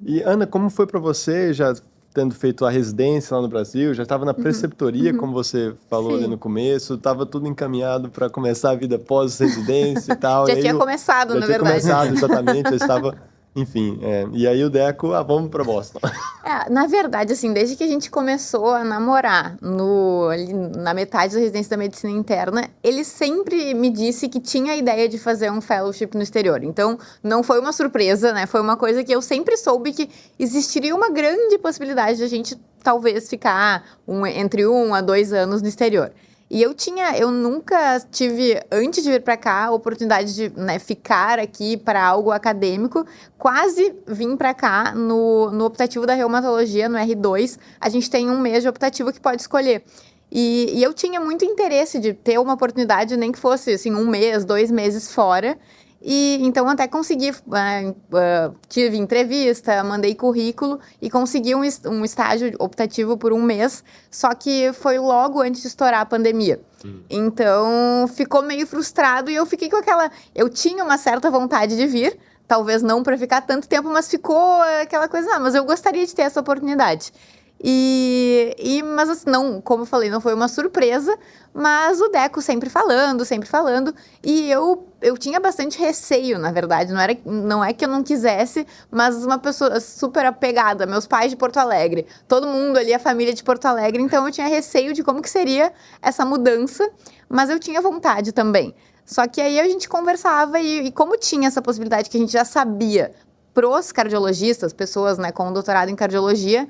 E, Ana, como foi para você, já tendo feito a residência lá no Brasil, já estava na preceptoria, como você falou ali no Sim. começo, estava tudo encaminhado para começar a vida pós-residência e tal, e Já aí tinha começado, já na tinha verdade. começado, exatamente, já estava, enfim, e aí o Deco, vamos para Boston. Na verdade, assim, desde que a gente começou a namorar, ali na metade da residência da medicina interna, ele sempre me disse que tinha a ideia de fazer um fellowship no exterior. Então, não foi uma surpresa, né? Foi uma coisa que eu sempre soube que existiria uma grande possibilidade de a gente talvez ficar entre 1 a 2 anos no exterior. E eu nunca tive, antes de vir para cá, a oportunidade de, né, ficar aqui para algo acadêmico. Quase vim para cá no optativo da reumatologia, no R2. A gente tem 1 mês de optativo que pode escolher. E eu tinha muito interesse de ter uma oportunidade, nem que fosse assim, 1 mês, 2 meses fora. E então até consegui, tive entrevista, mandei currículo e consegui um estágio optativo por 1 mês, só que foi logo antes de estourar a pandemia. Então ficou meio frustrado e eu fiquei com eu tinha uma certa vontade de vir, talvez não para ficar tanto tempo, mas ficou aquela coisa, mas eu gostaria de ter essa oportunidade. Mas assim, não, como eu falei, não foi uma surpresa, mas o Deco sempre falando, e eu tinha bastante receio, na verdade, não é que eu não quisesse, mas uma pessoa super apegada, meus pais de Porto Alegre, todo mundo ali, a família de Porto Alegre, então eu tinha receio de como que seria essa mudança, mas eu tinha vontade também. Só que aí a gente conversava e como tinha essa possibilidade que a gente já sabia pros cardiologistas, pessoas, né, com doutorado em cardiologia,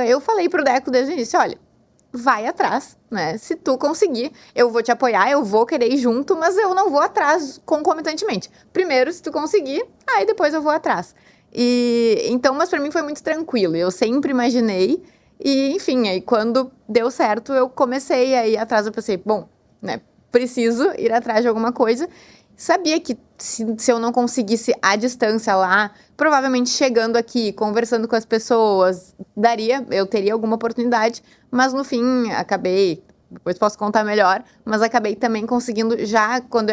eu falei pro Deco desde o início, olha, vai atrás, né? Se tu conseguir, eu vou te apoiar, eu vou querer ir junto, mas eu não vou atrás concomitantemente. Primeiro, se tu conseguir, aí depois eu vou atrás. Então, mas para mim foi muito tranquilo. Eu sempre imaginei e, enfim, aí quando deu certo, eu comecei a ir atrás, eu pensei, bom, né? Preciso ir atrás de alguma coisa. Sabia que se eu não conseguisse à distância lá, provavelmente chegando aqui, conversando com as pessoas, eu teria alguma oportunidade, mas no fim acabei, depois posso contar melhor, mas acabei também conseguindo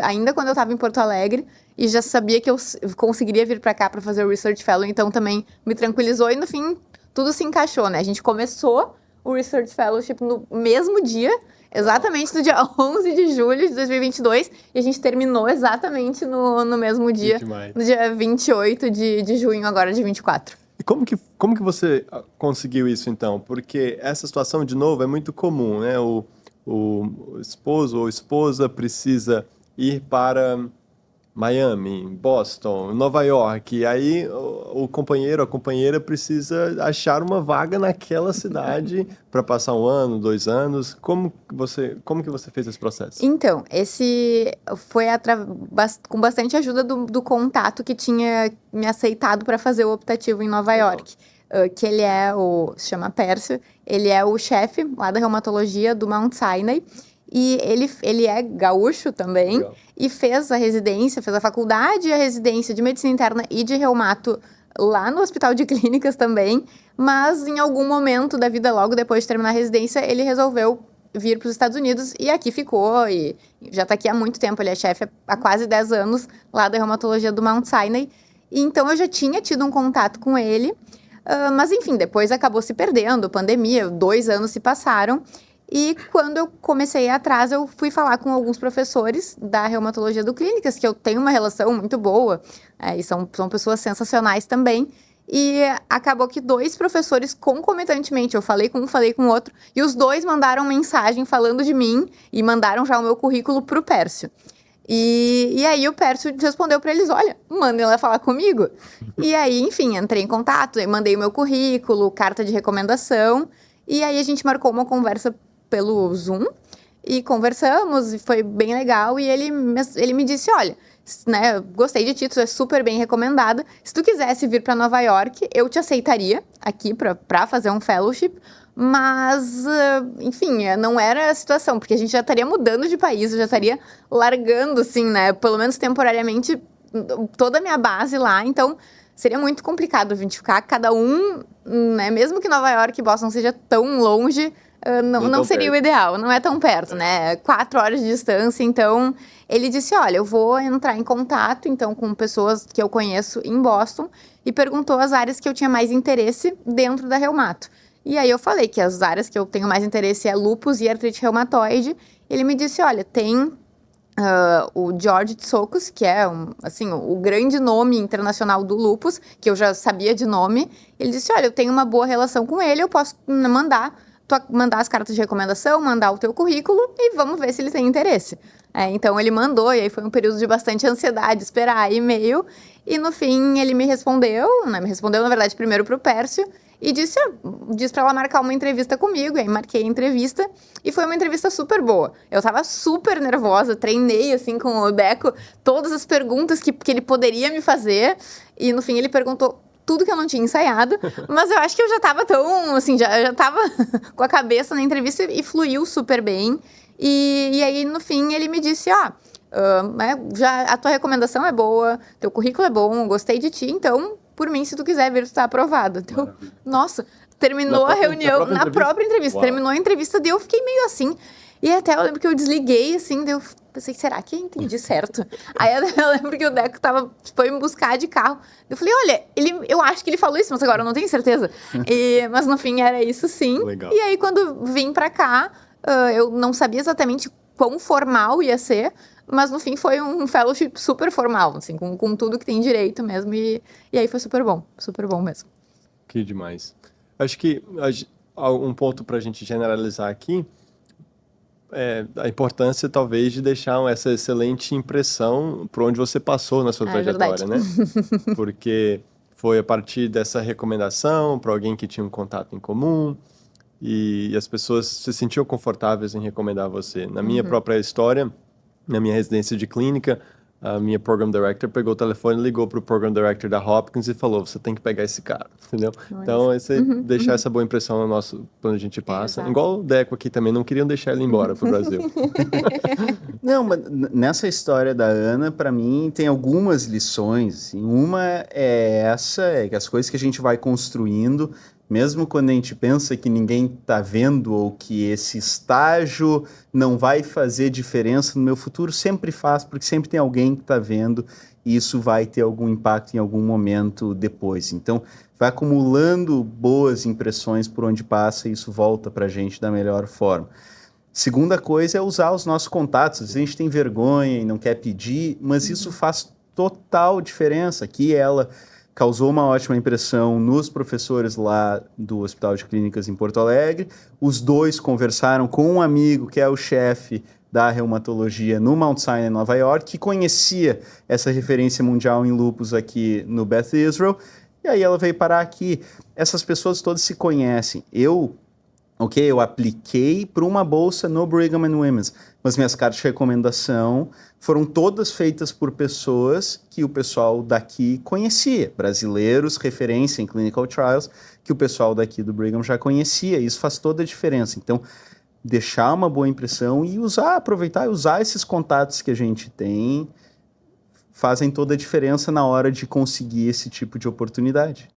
ainda quando eu estava em Porto Alegre, e já sabia que eu conseguiria vir para cá para fazer o Research Fellow, então também me tranquilizou e no fim tudo se encaixou, né? A gente começou o Research Fellowship no mesmo dia, exatamente no dia 11 de julho de 2022, e a gente terminou exatamente no mesmo dia, no dia 28 de junho, agora de 24. E como que você conseguiu isso, então? Porque essa situação, de novo, é muito comum, né? O esposo ou esposa precisa ir para Miami, Boston, Nova York, e aí o companheiro, a companheira precisa achar uma vaga naquela cidade para passar 1 ano, 2 anos. Como que você fez esse processo? Então, esse foi com bastante ajuda do contato que tinha me aceitado para fazer o optativo em Nova York. Que ele se chama Pércio, ele é o chefe lá da reumatologia do Mount Sinai, e ele é gaúcho também. Legal. E fez a faculdade e a residência de medicina interna e de reumato lá no Hospital de Clínicas também, mas em algum momento da vida, logo depois de terminar a residência, ele resolveu vir para os Estados Unidos e aqui ficou, e já está aqui há muito tempo, ele é chefe há quase 10 anos lá da reumatologia do Mount Sinai, e então eu já tinha tido um contato com ele, mas enfim, depois acabou se perdendo, pandemia, 2 anos se passaram, e quando eu comecei a ir atrás, eu fui falar com alguns professores da reumatologia do Clínicas, que eu tenho uma relação muito boa, e são pessoas sensacionais também, e acabou que 2 professores concomitantemente, eu falei com um, falei com o outro, e os 2 mandaram mensagem falando de mim, e mandaram já o meu currículo pro Pércio. E aí o Pércio respondeu para eles, olha, mandem ela falar comigo. E aí, enfim, entrei em contato, mandei o meu currículo, carta de recomendação, e aí a gente marcou uma conversa pelo Zoom, e conversamos, e foi bem legal, e ele me disse, olha, né, gostei de ti, tu é super bem recomendada, se tu quisesse vir para Nova York, eu te aceitaria aqui para fazer um fellowship, mas, enfim, não era a situação, porque a gente já estaria mudando de país, eu já estaria largando, assim, né, pelo menos temporariamente, toda a minha base lá, então seria muito complicado a gente ficar cada um, né, mesmo que Nova York e Boston seja tão longe, não seria o ideal, não é tão perto, né? 4 horas de distância, então ele disse, olha, eu vou entrar em contato, então, com pessoas que eu conheço em Boston, e perguntou as áreas que eu tinha mais interesse dentro da reumato. E aí eu falei que as áreas que eu tenho mais interesse é lúpus e artrite reumatoide. Ele me disse, olha, tem o George Tsoukas, que é assim, o grande nome internacional do lúpus, que eu já sabia de nome. Ele disse, olha, eu tenho uma boa relação com ele, eu posso mandar as cartas de recomendação, mandar o teu currículo e vamos ver se ele tem interesse. Então ele mandou, e aí foi um período de bastante ansiedade, esperar e-mail, e no fim ele me respondeu, né, na verdade primeiro pro Pércio, e disse pra ela marcar uma entrevista comigo, e aí marquei a entrevista, e foi uma entrevista super boa. Eu tava super nervosa, treinei assim com o Deco, todas as perguntas que ele poderia me fazer, e no fim ele perguntou tudo que eu não tinha ensaiado, mas eu acho que eu já tava tão, assim, já tava com a cabeça na entrevista e fluiu super bem. E aí, no fim, ele me disse, já a tua recomendação é boa, teu currículo é bom, gostei de ti, então, por mim, se tu quiser vir, tu tá aprovado. Então, nossa, terminou a reunião, na própria entrevista. Terminou a entrevista, daí eu fiquei meio assim. E até eu lembro que eu desliguei, assim, daí eu pensei, será que eu entendi certo? Aí eu lembro que o Deco foi me buscar de carro. Eu falei, olha, eu acho que ele falou isso, mas agora eu não tenho certeza. Mas no fim era isso sim. Legal. E aí quando vim pra cá, eu não sabia exatamente quão formal ia ser, mas no fim foi um fellowship super formal, assim, com tudo que tem direito mesmo. E aí foi super bom mesmo. Que demais. Acho que um ponto para a gente generalizar aqui é a importância, talvez, de deixar essa excelente impressão por onde você passou na sua trajetória, né? Porque foi a partir dessa recomendação para alguém que tinha um contato em comum e as pessoas se sentiam confortáveis em recomendar você. Na minha própria história, na minha residência de clínica, a minha Program Director pegou o telefone, ligou para o Program Director da Hopkins e falou, você tem que pegar esse cara, entendeu? Então, deixar essa boa impressão no nosso, quando a gente passa. Igual o Deco aqui também, não queriam deixar ele embora para o Brasil. Não, mas nessa história da Ana, para mim, tem algumas lições. Assim. Uma é que as coisas que a gente vai construindo, mesmo quando a gente pensa que ninguém está vendo ou que esse estágio não vai fazer diferença no meu futuro, sempre faz, porque sempre tem alguém que está vendo e isso vai ter algum impacto em algum momento depois. Então, vai acumulando boas impressões por onde passa e isso volta para a gente da melhor forma. Segunda coisa é usar os nossos contatos. Às vezes a gente tem vergonha e não quer pedir, mas isso faz total diferença. Aqui ela causou uma ótima impressão nos professores lá do Hospital de Clínicas em Porto Alegre. Os dois conversaram com um amigo que é o chefe da reumatologia no Mount Sinai, em Nova York, que conhecia essa referência mundial em lúpus aqui no Beth Israel. E aí ela veio parar aqui. Essas pessoas todas se conhecem. Eu apliquei para uma bolsa no Brigham and Women's, mas minhas cartas de recomendação foram todas feitas por pessoas que o pessoal daqui conhecia, brasileiros, referência em clinical trials, que o pessoal daqui do Brigham já conhecia, e isso faz toda a diferença. Então, deixar uma boa impressão e aproveitar e usar esses contatos que a gente tem, fazem toda a diferença na hora de conseguir esse tipo de oportunidade.